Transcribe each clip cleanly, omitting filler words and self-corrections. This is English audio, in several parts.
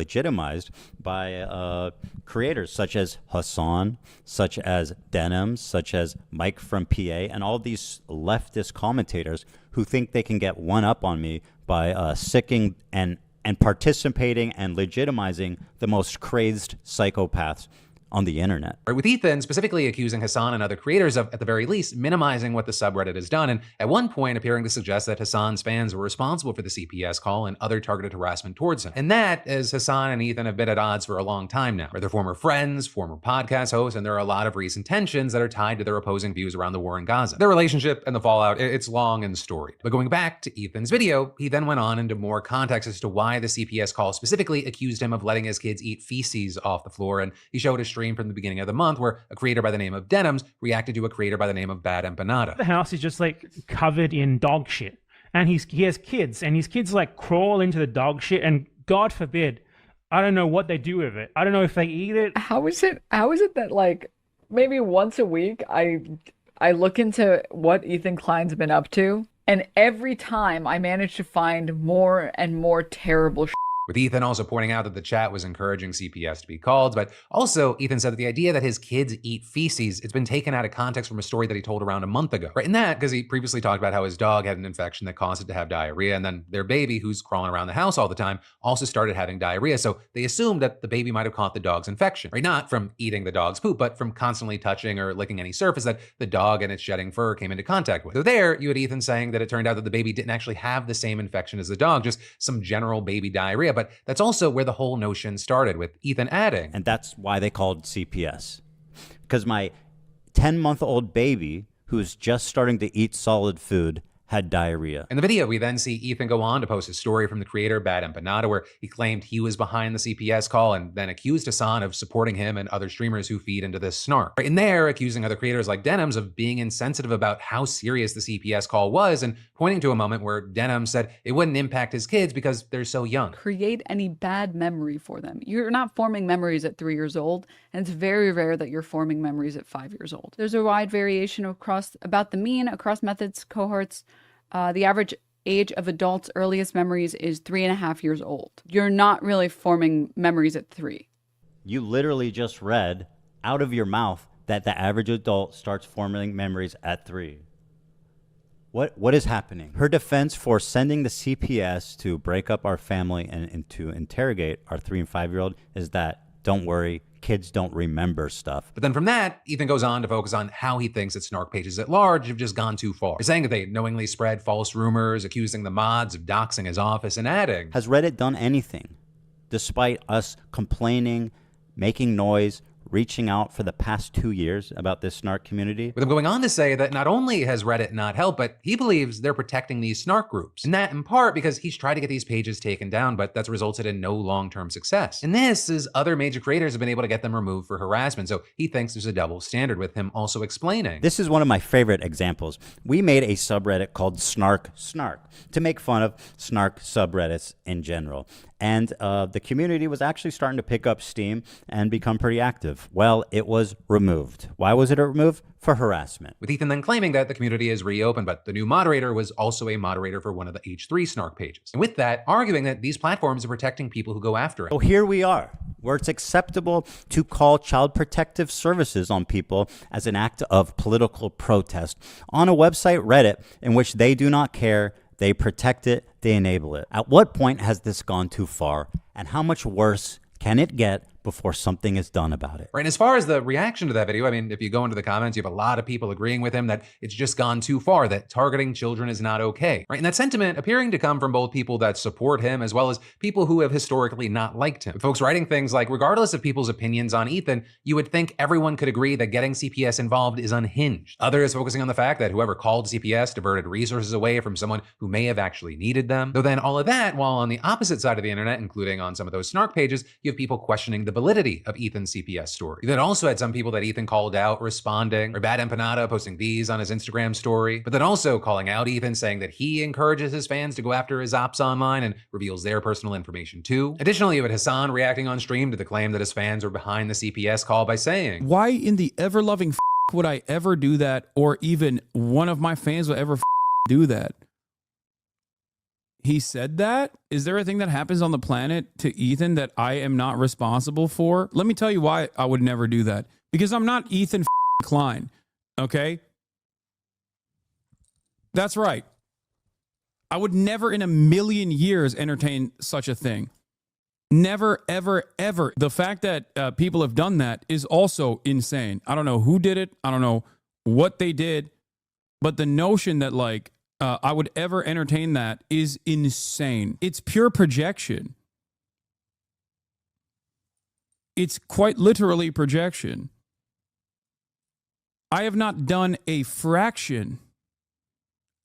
legitimized by creators such as Hassan, such as Denims, such as Mike from PA, and all these leftist commentators who think they can get one up on me by sicking and participating and legitimizing the most crazed psychopaths on the internet. Right, with Ethan specifically accusing Hassan and other creators of, at the very least, minimizing what the subreddit has done, and at one point appearing to suggest that Hassan's fans were responsible for the CPS call and other targeted harassment towards him. And that, as Hassan and Ethan have been at odds for a long time now. They're former friends, former podcast hosts, and there are a lot of recent tensions that are tied to their opposing views around the war in Gaza. Their relationship and the fallout, it's long and storied. But going back to Ethan's video, he then went on into more context as to why the CPS call specifically accused him of letting his kids eat feces off the floor, and he showed a stream from the beginning of the month where a creator by the name of Denims reacted to a creator by the name of Bad Empanada. The house is just like covered in dog shit, and he has kids, and his kids like crawl into the dog shit, and God forbid, I don't know what they do with it. I don't know if they eat it. How is it that like maybe once a week I look into what Ethan Klein's been up to, and every time I manage to find more and more terrible shit. With Ethan also pointing out that the chat was encouraging CPS to be called, but also Ethan said that the idea that his kids eat feces, it's been taken out of context from a story that he told around a month ago. Right, and that because he previously talked about how his dog had an infection that caused it to have diarrhea, and then their baby, who's crawling around the house all the time, also started having diarrhea, so they assumed that the baby might have caught the dog's infection. Right, not from eating the dog's poop, but from constantly touching or licking any surface that the dog and its shedding fur came into contact with. So there, you had Ethan saying that it turned out that the baby didn't actually have the same infection as the dog, just some general baby diarrhea, but that's also where the whole notion started, with Ethan adding. And that's why they called CPS. Because my 10-month-old baby, who's just starting to eat solid food, had diarrhea. In the video, we then see Ethan go on to post a story from the creator, Bad Empanada, where he claimed he was behind the CPS call and then accused Hassan of supporting him and other streamers who feed into this snark. In there, accusing other creators like Denims of being insensitive about how serious the CPS call was, and pointing to a moment where Denims said it wouldn't impact his kids because they're so young. Create any bad memory for them. You're not forming memories at 3 years old, and it's very rare that you're forming memories at 5 years old. There's a wide variation across about the mean across methods cohorts. The average age of adults' earliest memories is 3.5 years old. You're not really forming memories at 3. You literally just read out of your mouth that the average adult starts forming memories at 3. What is happening? Her defense for sending the CPS to break up our family and to interrogate our 3 and 5-year-old is that, don't worry, kids don't remember stuff. But then from that, Ethan goes on to focus on how he thinks that snark pages at large have just gone too far. He's saying that they knowingly spread false rumors, accusing the mods of doxing his office, and adding, has Reddit done anything, despite us complaining, making noise, reaching out for the past 2 years about this snark community? With him going on to say that not only has Reddit not helped, but he believes they're protecting these snark groups. And that in part because he's tried to get these pages taken down, but that's resulted in no long-term success. And this is other major creators have been able to get them removed for harassment, so he thinks there's a double standard, with him also explaining. This is one of my favorite examples. We made a subreddit called Snark to make fun of snark subreddits in general. And the community was actually starting to pick up steam and become pretty active. Well, it was removed. Why was it removed? For harassment. With Ethan then claiming that the community is reopened, but the new moderator was also a moderator for one of the H3 snark pages. And with that, arguing that these platforms are protecting people who go after it. So here we are, where it's acceptable to call child protective services on people as an act of political protest on a website, Reddit, in which they do not care. They protect it, they enable it. At what point has this gone too far? And how much worse can it get before something is done about it? Right, and as far as the reaction to that video, I mean, if you go into the comments, you have a lot of people agreeing with him that it's just gone too far, that targeting children is not okay. Right, and that sentiment appearing to come from both people that support him as well as people who have historically not liked him. Folks writing things like, regardless of people's opinions on Ethan, you would think everyone could agree that getting CPS involved is unhinged. Others focusing on the fact that whoever called CPS diverted resources away from someone who may have actually needed them. Though then all of that, while on the opposite side of the internet, including on some of those snark pages, you have people questioning the validity of Ethan's CPS story. You then also had some people that Ethan called out responding, or Bad Empanada posting these on his Instagram story, but then also calling out Ethan, saying that he encourages his fans to go after his ops online and reveals their personal information too. Additionally, you had Hassan reacting on stream to the claim that his fans were behind the CPS call by saying, why in the ever-loving would I ever do that, or even one of my fans would ever do that? he said that? Is there a thing that happens on the planet to Ethan that I am not responsible for? Let me tell you why I would never do that. Because I'm not Ethan Klein, okay? That's right. I would never in a million years entertain such a thing. Never, ever, ever. The fact that people have done that is also insane. I don't know who did it. I don't know what they did. But the notion that, like, I would ever entertain that is insane. It's pure projection. It's quite literally projection. I have not done a fraction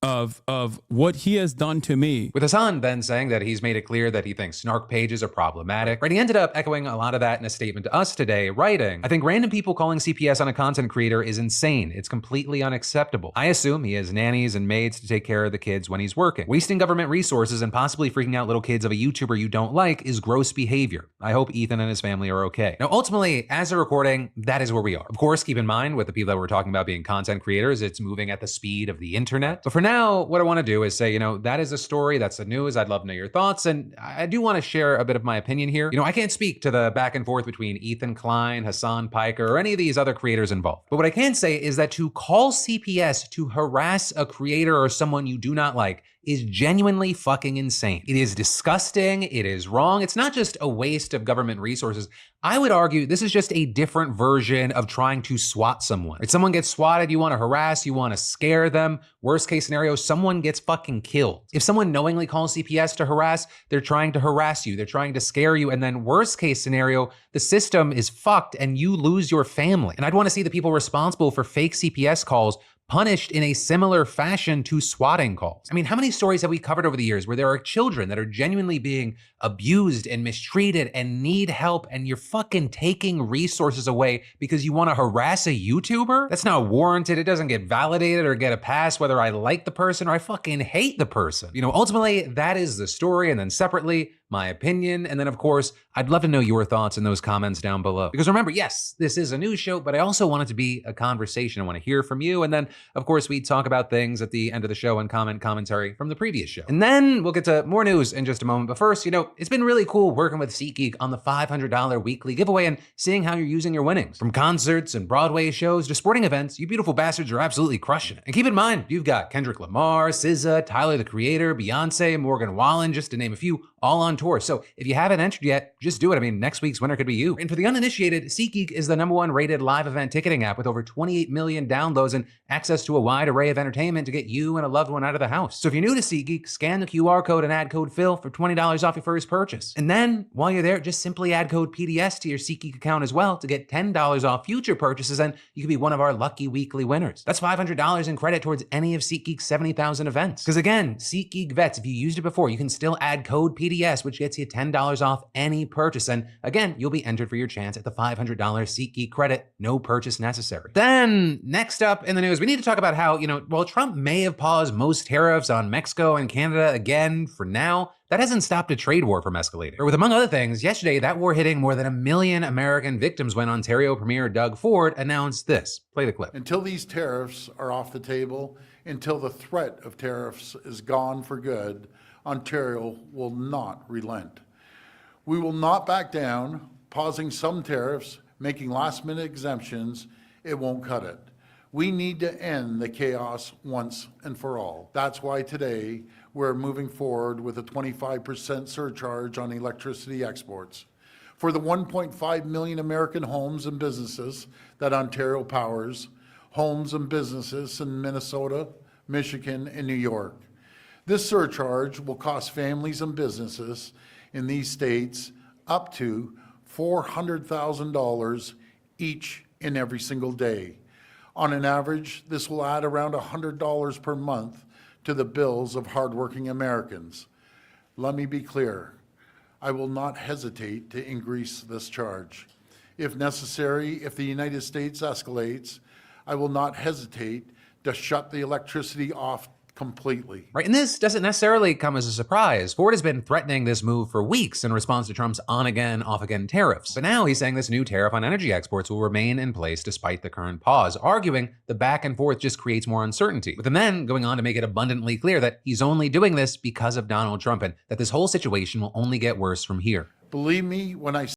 of what he has done to me. With Hassan then saying that he's made it clear that he thinks snark pages are problematic. Right, he ended up echoing a lot of that in a statement to us today, writing, "I think random people calling CPS on a content creator is insane. It's completely unacceptable. I assume he has nannies and maids to take care of the kids when he's working. Wasting government resources and possibly freaking out little kids of a YouTuber you don't like is gross behavior. I hope Ethan and his family are okay." Now, ultimately, as a recording, that is where we are. Of course, keep in mind with the people that we're talking about being content creators, it's moving at the speed of the internet. But for now, what I want to do is say, that is a story, that's the news. I'd love to know your thoughts. And I do want to share a bit of my opinion here. I can't speak to the back and forth between Ethan Klein, Hassan Piker, or any of these other creators involved. But what I can say is that to call CPS to harass a creator or someone you do not like is genuinely fucking insane. It is disgusting. It is wrong. It's not just a waste of government resources. I would argue this is just a different version of trying to swat someone. If someone gets swatted, you want to harass, you want to scare them. Worst case scenario, someone gets fucking killed. If someone knowingly calls CPS to harass, they're trying to harass you. They're trying to scare you. And then worst case scenario, the system is fucked and you lose your family. And I'd want to see the people responsible for fake CPS calls punished in a similar fashion to swatting calls. I mean, how many stories have we covered over the years where there are children that are genuinely being abused and mistreated and need help, and you're fucking taking resources away because you want to harass a YouTuber? That's not warranted. It doesn't get validated or get a pass whether I like the person or I fucking hate the person. Ultimately, that is the story. And then separately, my opinion. And then, of course, I'd love to know your thoughts in those comments down below. Because remember, yes, this is a news show, but I also want it to be a conversation. I want to hear from you. And then, of course, we talk about things at the end of the show and commentary from the previous show. And then we'll get to more news in just a moment. But first, it's been really cool working with SeatGeek on the $500 weekly giveaway and seeing how you're using your winnings. From concerts and Broadway shows to sporting events, you beautiful bastards are absolutely crushing it. And keep in mind, you've got Kendrick Lamar, SZA, Tyler, the Creator, Beyonce, Morgan Wallen, just to name a few, all on tour. So if you haven't entered yet, just do it. I mean, next week's winner could be you. And for the uninitiated, SeatGeek is the #1 rated live event ticketing app with over 28 million downloads and access to a wide array of entertainment to get you and a loved one out of the house. So if you're new to SeatGeek, scan the QR code and add code Phil for $20 off your first purchase. And then while you're there, just simply add code PDS to your SeatGeek account as well to get $10 off future purchases, and you could be one of our lucky weekly winners. That's $500 in credit towards any of SeatGeek's 70,000 events. Because again, SeatGeek vets, if you used it before, you can still add code PDS, which gets you $10 off any purchase. And again, you'll be entered for your chance at the $500 SeatGeek credit, no purchase necessary. Then next up in the news, we need to talk about how, while Trump may have paused most tariffs on Mexico and Canada again for now, that hasn't stopped a trade war from escalating. Or with, among other things, yesterday, that war hitting more than 1 million American victims when Ontario Premier Doug Ford announced this. Play the clip. Until these tariffs are off the table, until the threat of tariffs is gone for good, Ontario will not relent. We will not back down. Pausing some tariffs, making last-minute exemptions, it won't cut it. We need to end the chaos once and for all. That's why today we're moving forward with a 25% surcharge on electricity exports. For the 1.5 million American homes and businesses that Ontario powers, homes and businesses in Minnesota, Michigan, and New York. This surcharge will cost families and businesses in these states up to $400,000 each and every single day. On an average, this will add around $100 per month to the bills of hardworking Americans. Let me be clear, I will not hesitate to increase this charge. If necessary, if the United States escalates, I will not hesitate to shut the electricity off completely. Right, and this doesn't necessarily come as a surprise. Ford has been threatening this move for weeks in response to Trump's on-again, off-again tariffs. But now he's saying this new tariff on energy exports will remain in place despite the current pause, arguing the back and forth just creates more uncertainty, with him then going on to make it abundantly clear that he's only doing this because of Donald Trump and that this whole situation will only get worse from here. Believe me when I